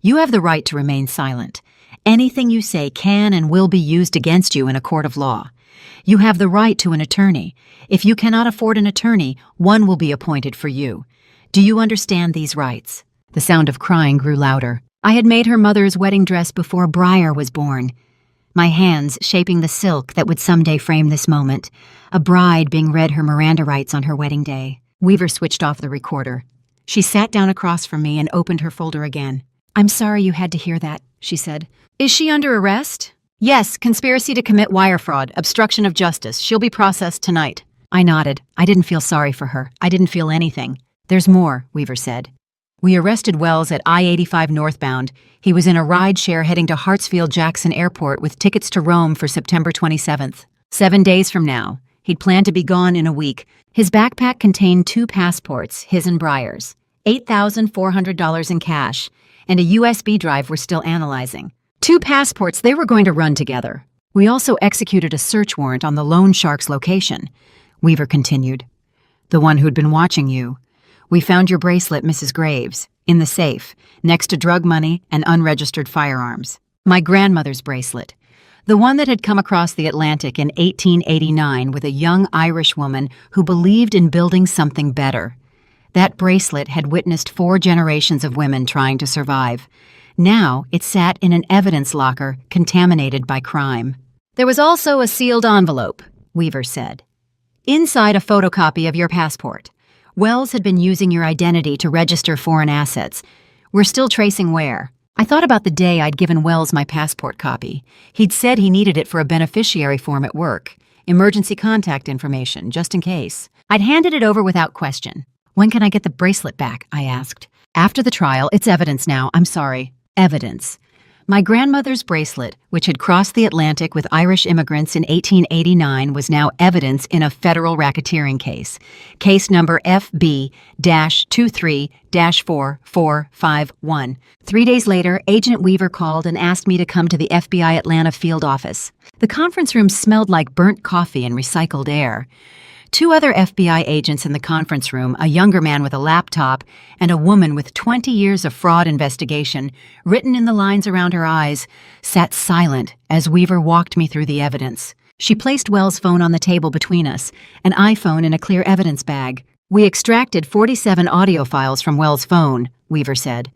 You have the right to remain silent. Anything you say can and will be used against you in a court of law. You have the right to an attorney. If you cannot afford an attorney, one will be appointed for you. Do you understand these rights? The sound of crying grew louder. I had made her mother's wedding dress before Breyer was born. My hands shaping the silk that would someday frame this moment. A bride being read her Miranda rights on her wedding day. Weaver switched off the recorder. She sat down across from me and opened her folder again. I'm sorry you had to hear that, she said. Is she under arrest? Yes, conspiracy to commit wire fraud, obstruction of justice. She'll be processed tonight. I nodded. I didn't feel sorry for her. I didn't feel anything. There's more, Weaver said. We arrested Wells at I-85 northbound. He was in a ride-share heading to Hartsfield-Jackson Airport with tickets to Rome for September 27th. 7 days from now. He'd planned to be gone in a week. His backpack contained 2 passports, his and Breyer's, $8,400 in cash, and a USB drive we're still analyzing. 2 passports, they were going to run together. We also executed a search warrant on the loan shark's location. Weaver continued. The one who'd been watching you. We found your bracelet, Mrs. Graves, in the safe, next to drug money and unregistered firearms. My grandmother's bracelet. The one that had come across the Atlantic in 1889 with a young Irish woman who believed in building something better. That bracelet had witnessed 4 generations of women trying to survive. Now it sat in an evidence locker contaminated by crime. There was also a sealed envelope, Weaver said. Inside a photocopy of your passport. Wells had been using your identity to register foreign assets. We're still tracing where. I thought about the day I'd given Wells my passport copy. He'd said he needed it for a beneficiary form at work. Emergency contact information, just in case. I'd handed it over without question. When can I get the bracelet back? I asked. After the trial, it's evidence now. I'm sorry. Evidence. My grandmother's bracelet, which had crossed the Atlantic with Irish immigrants in 1889, was now evidence in a federal racketeering case. Case number FB-23-4451. 3 days later, Agent Weaver called and asked me to come to the FBI Atlanta field office. The conference room smelled like burnt coffee and recycled air. Two other FBI agents in the conference room, a younger man with a laptop and a woman with 20 years of fraud investigation written in the lines around her eyes, sat silent as Weaver walked me through the evidence. She placed Wells' phone on the table between us, an iPhone in a clear evidence bag. "We extracted 47 audio files from Wells' phone," Weaver said.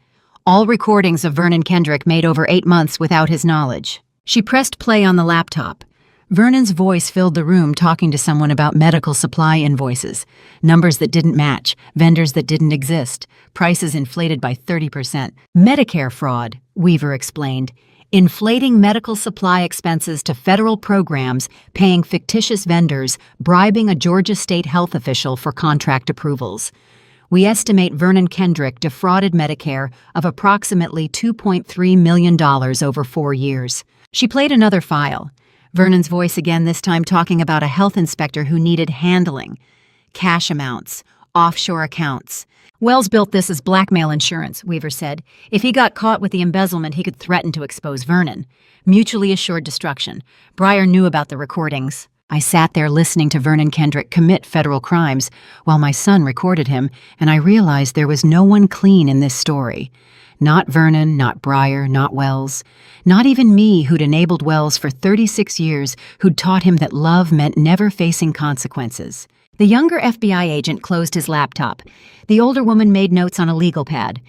"All recordings of Vernon Kendrick made over 8 months without his knowledge." She pressed play on the laptop. Vernon's voice filled the room, talking to someone about medical supply invoices, numbers that didn't match, vendors that didn't exist, prices inflated by 30%. "Medicare fraud," Weaver explained. "Inflating medical supply expenses to federal programs, paying fictitious vendors, bribing a Georgia state health official for contract approvals. We estimate Vernon Kendrick defrauded Medicare of approximately $2.3 million over 4 years." She played another file. Vernon's voice again, this time talking about a health inspector who needed handling. Cash amounts, offshore accounts. "Wells built this as blackmail insurance," Weaver said. "If he got caught with the embezzlement, he could threaten to expose Vernon. Mutually assured destruction. Breyer knew about the recordings." I sat there listening to Vernon Kendrick commit federal crimes while my son recorded him, and I realized there was no one clean in this story. Not Vernon, not Breyer, not Wells. Not even me, who'd enabled Wells for 36 years, who'd taught him that love meant never facing consequences. The younger FBI agent closed his laptop. The older woman made notes on a legal pad.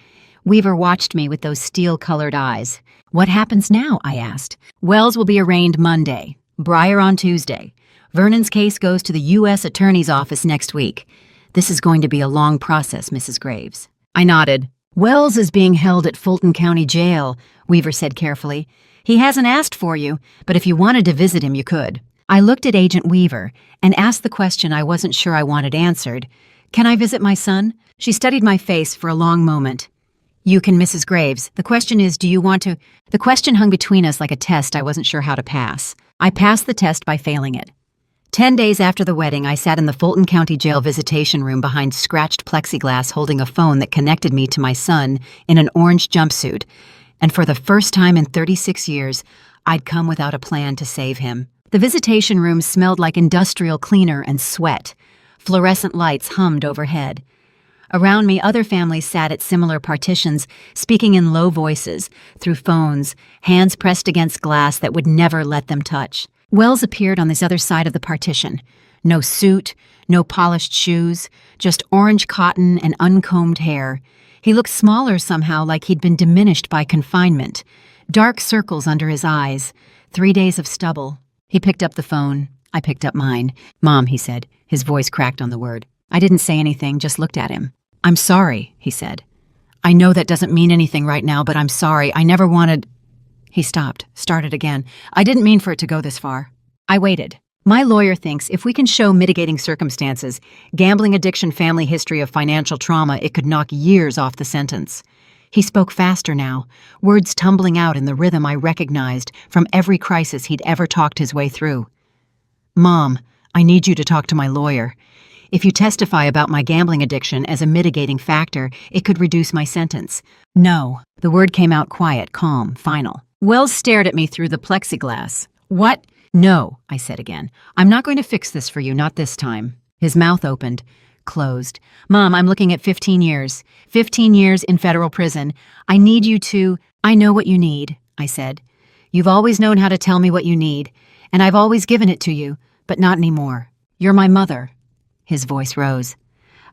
Weaver watched me with those steel-colored eyes. "What happens now?" I asked. "Wells will be arraigned Monday. Breyer on Tuesday. Vernon's case goes to the U.S. Attorney's Office next week. This is going to be a long process, Mrs. Graves." I nodded. "Wells is being held at Fulton County Jail," Weaver said carefully. "He hasn't asked for you, but if you wanted to visit him, you could." I looked at Agent Weaver and asked the question I wasn't sure I wanted answered. "Can I visit my son?" She studied my face for a long moment. "You can, Mrs. Graves. The question is, do you want to—" The question hung between us like a test I wasn't sure how to pass. I passed the test by failing it. 10 days after the wedding, I sat in the Fulton County Jail visitation room behind scratched plexiglass holding a phone that connected me to my son in an orange jumpsuit, and for the first time in 36 years, I'd come without a plan to save him. The visitation room smelled like industrial cleaner and sweat. Fluorescent lights hummed overhead. Around me, other families sat at similar partitions, speaking in low voices, through phones, hands pressed against glass that would never let them touch. Wells appeared on this other side of the partition. No suit, no polished shoes, just orange cotton and uncombed hair. He looked smaller somehow, like he'd been diminished by confinement. Dark circles under his eyes. 3 days of stubble. He picked up the phone. I picked up mine. "Mom," he said. His voice cracked on the word. I didn't say anything, just looked at him. "I'm sorry," he said. "I know that doesn't mean anything right now, but I'm sorry. I never wanted—" He stopped, started again. "I didn't mean for it to go this far." I waited. "My lawyer thinks if we can show mitigating circumstances, gambling addiction, family history of financial trauma, it could knock years off the sentence." He spoke faster now, words tumbling out in the rhythm I recognized from every crisis he'd ever talked his way through. "Mom, I need you to talk to my lawyer. If you testify about my gambling addiction as a mitigating factor, it could reduce my sentence." "No." The word came out quiet, calm, final. Wells stared at me through the plexiglass. "What?" "No," I said again. "I'm not going to fix this for you, not this time." His mouth opened, closed. "Mom, I'm looking at 15 years. 15 years in federal prison. I need you to—" "I know what you need," I said. "You've always known how to tell me what you need, and I've always given it to you, but not anymore. You're my mother." His voice rose.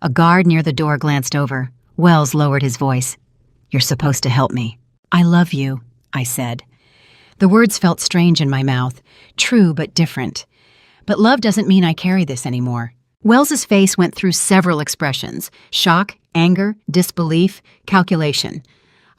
A guard near the door glanced over. Wells lowered his voice. "You're supposed to help me." "I love you," I said. The words felt strange in my mouth, true but different. But love doesn't mean I carry this anymore. Wells's face went through several expressions: shock, anger, disbelief, calculation.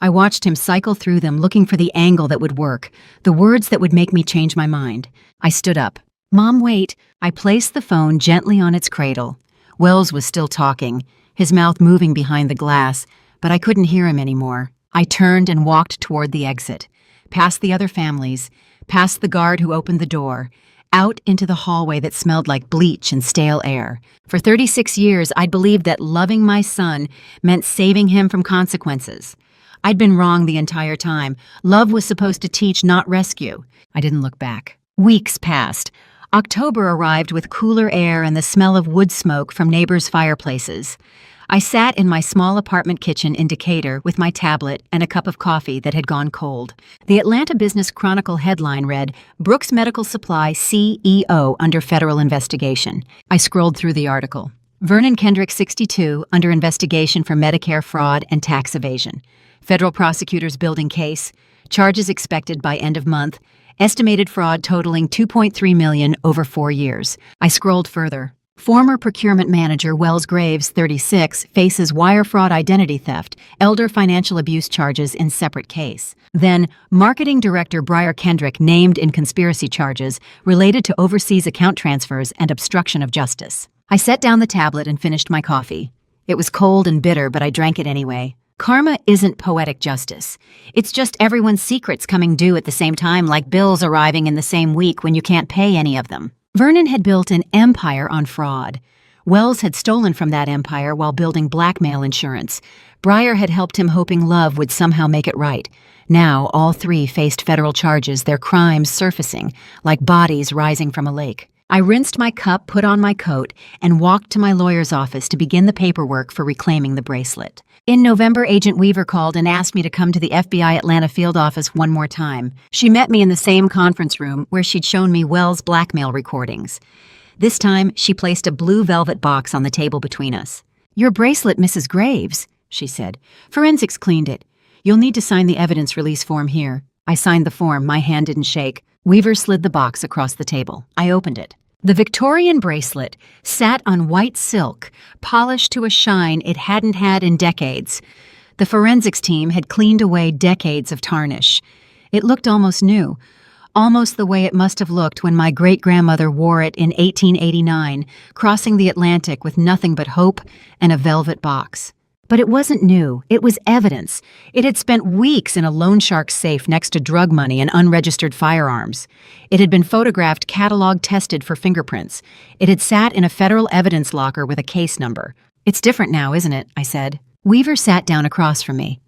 I watched him cycle through them, looking for the angle that would work, the words that would make me change my mind. I stood up. "Mom, wait." I placed the phone gently on its cradle. Wells was still talking, his mouth moving behind the glass, but I couldn't hear him anymore. I turned and walked toward the exit, past the other families, past the guard who opened the door, out into the hallway that smelled like bleach and stale air. For 36 years, I'd believed that loving my son meant saving him from consequences. I'd been wrong the entire time. Love was supposed to teach, not rescue. I didn't look back. Weeks passed. October arrived with cooler air and the smell of wood smoke from neighbors' fireplaces. I sat in my small apartment kitchen in Decatur with my tablet and a cup of coffee that had gone cold. The Atlanta Business Chronicle headline read, "Brooks Medical Supply CEO under federal investigation." I scrolled through the article. Vernon Kendrick, 62, under investigation for Medicare fraud and tax evasion. Federal prosecutors building case. Charges expected by end of month. Estimated fraud totaling $2.3 million over 4 years. I scrolled further. Former procurement manager Wells Graves, 36, faces wire fraud, identity theft, elder financial abuse charges in separate case. Then, marketing director Briar Kendrick named in conspiracy charges related to overseas account transfers and obstruction of justice. I set down the tablet and finished my coffee. It was cold and bitter, but I drank it anyway. Karma isn't poetic justice. It's just everyone's secrets coming due at the same time, like bills arriving in the same week when you can't pay any of them. Vernon had built an empire on fraud. Wells had stolen from that empire while building blackmail insurance. Briar had helped him, hoping love would somehow make it right. Now, all three faced federal charges, their crimes surfacing, like bodies rising from a lake. I rinsed my cup, put on my coat, and walked to my lawyer's office to begin the paperwork for reclaiming the bracelet. In November, Agent Weaver called and asked me to come to the FBI Atlanta field office one more time. She met me in the same conference room where she'd shown me Wells' blackmail recordings. This time, she placed a blue velvet box on the table between us. "Your bracelet, Mrs. Graves," she said. "Forensics cleaned it. You'll need to sign the evidence release form here." I signed the form. My hand didn't shake. Weaver slid the box across the table. I opened it. The Victorian bracelet sat on white silk, polished to a shine it hadn't had in decades. The forensics team had cleaned away decades of tarnish. It looked almost new, almost the way it must have looked when my great-grandmother wore it in 1889, crossing the Atlantic with nothing but hope and a velvet box. But it wasn't new. It was evidence. It had spent weeks in a loan shark safe next to drug money and unregistered firearms. It had been photographed, cataloged, tested for fingerprints. It had sat in a federal evidence locker with a case number. "It's different now, isn't it?" I said. Weaver sat down across from me.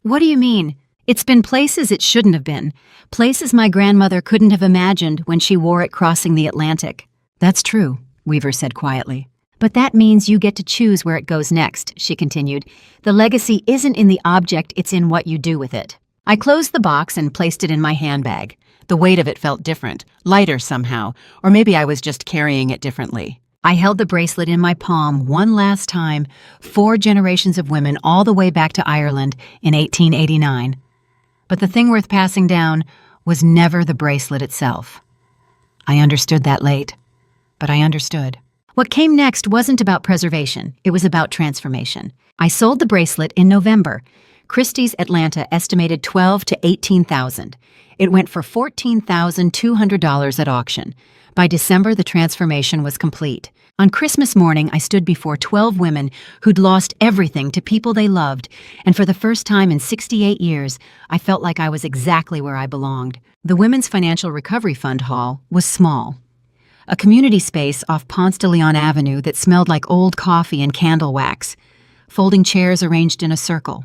"What do you mean?" "It's been places it shouldn't have been. Places my grandmother couldn't have imagined when she wore it crossing the Atlantic." "That's true," Weaver said quietly. "But that means you get to choose where it goes next," she continued. "The legacy isn't in the object, it's in what you do with it." I closed the box and placed it in my handbag. The weight of it felt different, lighter somehow, or maybe I was just carrying it differently. I held the bracelet in my palm one last time, 4 generations of women all the way back to Ireland in 1889. But the thing worth passing down was never the bracelet itself. I understood that late, but I understood. What came next wasn't about preservation, it was about transformation. I sold the bracelet in November. Christie's Atlanta estimated $12,000 to $18,000. It went for $14,200 at auction. By December, the transformation was complete. On Christmas morning, I stood before 12 women who'd lost everything to people they loved, and for the first time in 68 years, I felt like I was exactly where I belonged. The Women's Financial Recovery Fund Hall was small. A community space off Ponce de Leon Avenue that smelled like old coffee and candle wax. Folding chairs arranged in a circle.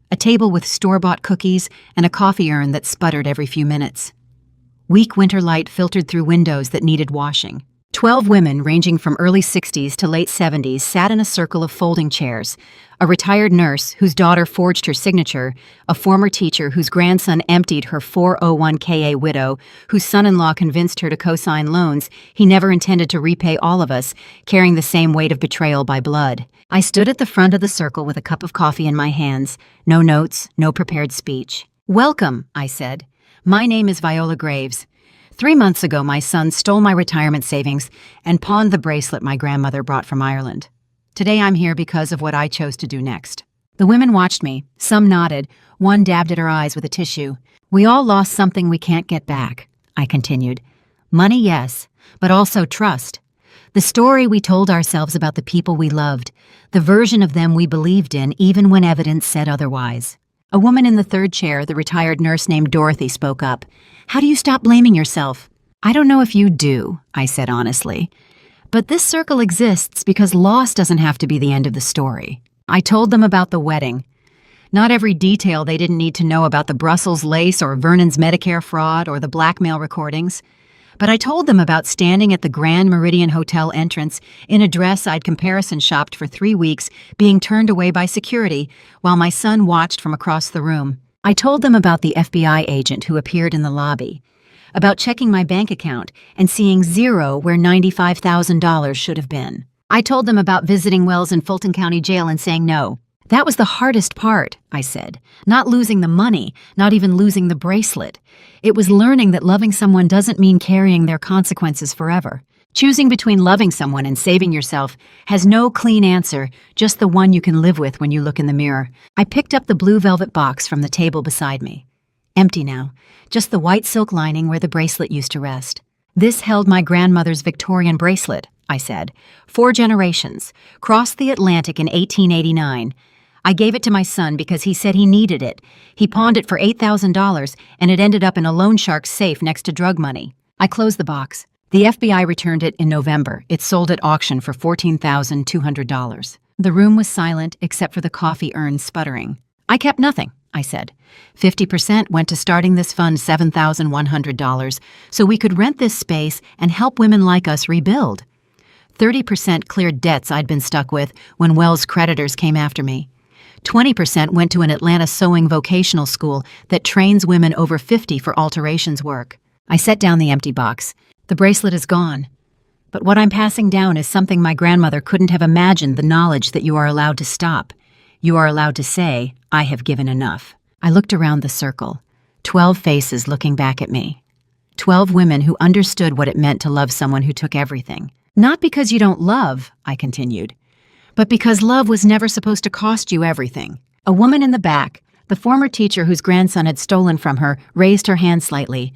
A table with store-bought cookies and a coffee urn that sputtered every few minutes. Weak winter light filtered through windows that needed washing. 12 women ranging from early 60s to late 70s sat in a circle of folding chairs. A retired nurse whose daughter forged her signature, a former teacher whose grandson emptied her 401k, a widow whose son-in-law convinced her to co-sign loans he never intended to repay all of us, carrying the same weight of betrayal by blood. I stood at the front of the circle with a cup of coffee in my hands. No notes, no prepared speech. "Welcome," I said. "My name is Viola Graves. 3 months ago, my son stole my retirement savings and pawned the bracelet my grandmother brought from Ireland. Today I'm here because of what I chose to do next." The women watched me. Some nodded. One dabbed at her eyes with a tissue. "We all lost something we can't get back," I continued. "Money, yes, but also trust. The story we told ourselves about the people we loved, the version of them we believed in even when evidence said otherwise." A woman in the third chair, the retired nurse named Dorothy, spoke up. "How do you stop blaming yourself?" "I don't know if you do," I said honestly. "But this circle exists because loss doesn't have to be the end of the story." I told them about the wedding. Not every detail they didn't need to know about the Brussels lace or Vernon's Medicare fraud or the blackmail recordings. But I told them about standing at the Grand Meridian Hotel entrance in a dress I'd comparison shopped for 3 weeks, being turned away by security while my son watched from across the room. I told them about the FBI agent who appeared in the lobby, about checking my bank account and seeing zero where $95,000 should have been. I told them about visiting Wells in Fulton County Jail and saying no. That was the hardest part, I said. Not losing the money, not even losing the bracelet. It was learning that loving someone doesn't mean carrying their consequences forever. Choosing between loving someone and saving yourself has no clean answer, just the one you can live with when you look in the mirror. I picked up the blue velvet box from the table beside me. Empty now, just the white silk lining where the bracelet used to rest. This held my grandmother's Victorian bracelet, I said. 4 generations, crossed the Atlantic in 1889. I gave it to my son because he said he needed it. He pawned it for $8,000, and it ended up in a loan shark's safe next to drug money. I closed the box. The FBI returned it in November. It sold at auction for $14,200. The room was silent except for the coffee urn sputtering. I kept nothing, I said. 50% went to starting this fund, $7,100, so we could rent this space and help women like us rebuild. 30% cleared debts I'd been stuck with when Wells creditors came after me. 20% went to an Atlanta sewing vocational school that trains women over 50 for alterations work. I set down the empty box. The bracelet is gone. But what I'm passing down is something my grandmother couldn't have imagined, the knowledge that you are allowed to stop. You are allowed to say, I have given enough. I looked around the circle. 12 faces looking back at me. 12 women who understood what it meant to love someone who took everything. Not because you don't love, I continued, but because love was never supposed to cost you everything. A woman in the back, the former teacher whose grandson had stolen from her, raised her hand slightly.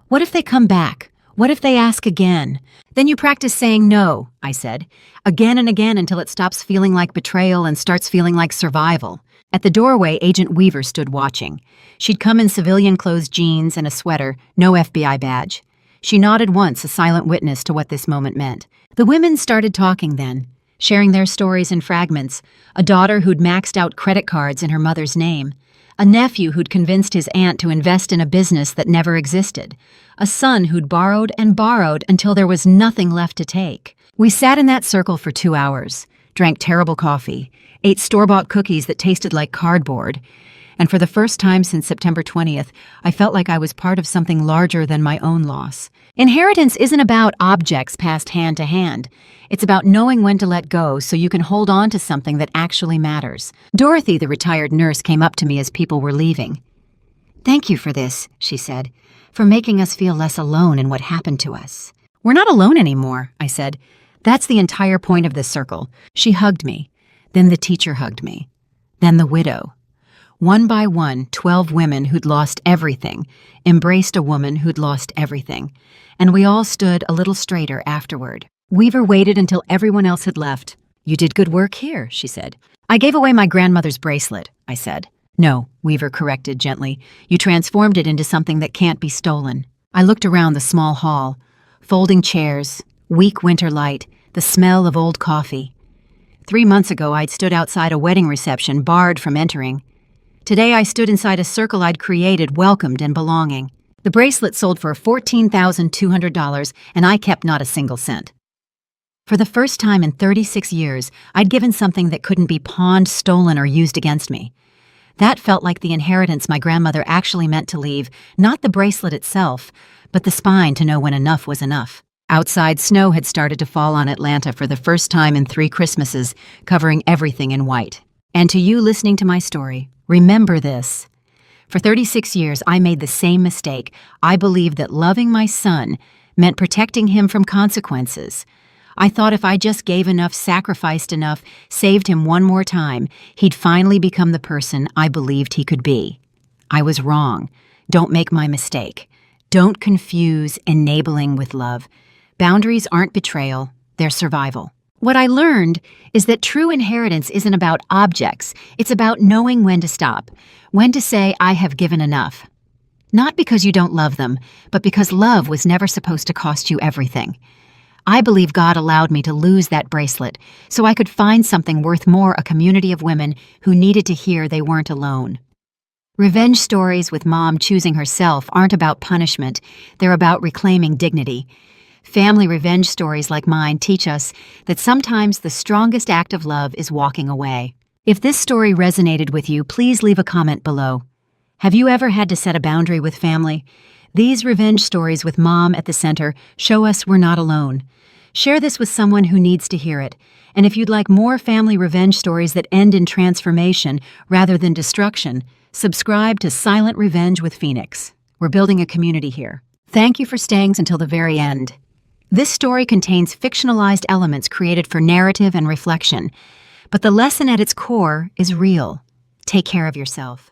What if they come back? What if they ask again? Then you practice saying no, I said, again and again until it stops feeling like betrayal and starts feeling like survival. At the doorway, Agent Weaver stood watching. She'd come in civilian-clothes jeans and a sweater, no FBI badge. She nodded once, a silent witness to what this moment meant. The women started talking then, sharing their stories in fragments. A daughter who'd maxed out credit cards in her mother's name. A nephew who'd convinced his aunt to invest in a business that never existed. A son who'd borrowed and borrowed until there was nothing left to take. We sat in that circle for 2 hours, drank terrible coffee, ate store-bought cookies that tasted like cardboard, and for the first time since September 20th, I felt like I was part of something larger than my own loss. Inheritance isn't about objects passed hand to hand. It's about knowing when to let go so you can hold on to something that actually matters. Dorothy, the retired nurse, came up to me as people were leaving. Thank you for this, she said, for making us feel less alone in what happened to us. We're not alone anymore, I said. That's the entire point of this circle. She hugged me. Then the teacher hugged me. Then the widow. One by one, 12 women who'd lost everything embraced a woman who'd lost everything, and we all stood a little straighter afterward. Weaver waited until everyone else had left. You did good work here, she said. I gave away my grandmother's bracelet, I said. No, Weaver corrected gently. You transformed it into something that can't be stolen. I looked around the small hall. Folding chairs, weak winter light, the smell of old coffee. 3 months ago, I'd stood outside a wedding reception, barred from entering. Today, I stood inside a circle I'd created, welcomed and belonging. The bracelet sold for $14,200, and I kept not a single cent. For the first time in 36 years, I'd given something that couldn't be pawned, stolen, or used against me. That felt like the inheritance my grandmother actually meant to leave, not the bracelet itself, but the spine to know when enough was enough. Outside, snow had started to fall on Atlanta for the first time in 3 Christmases, covering everything in white. And to you listening to my story, remember this. For 36 years, I made the same mistake. I believed that loving my son meant protecting him from consequences. I thought if I just gave enough, sacrificed enough, saved him one more time, he'd finally become the person I believed he could be. I was wrong. Don't make my mistake. Don't confuse enabling with love. Boundaries aren't betrayal, they're survival. What I learned is that true inheritance isn't about objects. It's about knowing when to stop, when to say, I have given enough. Not because you don't love them, but because love was never supposed to cost you everything. I believe God allowed me to lose that bracelet so I could find something worth more, a community of women who needed to hear they weren't alone. Revenge stories with mom choosing herself aren't about punishment, they're about reclaiming dignity. Family revenge stories like mine teach us that sometimes the strongest act of love is walking away. If this story resonated with you, please leave a comment below. Have you ever had to set a boundary with family? These revenge stories with mom at the center show us we're not alone. Share this with someone who needs to hear it. And if you'd like more family revenge stories that end in transformation rather than destruction, subscribe to Silent Revenge with Phoenix. We're building a community here. Thank you for staying until the very end. This story contains fictionalized elements created for narrative and reflection, but the lesson at its core is real. Take care of yourself.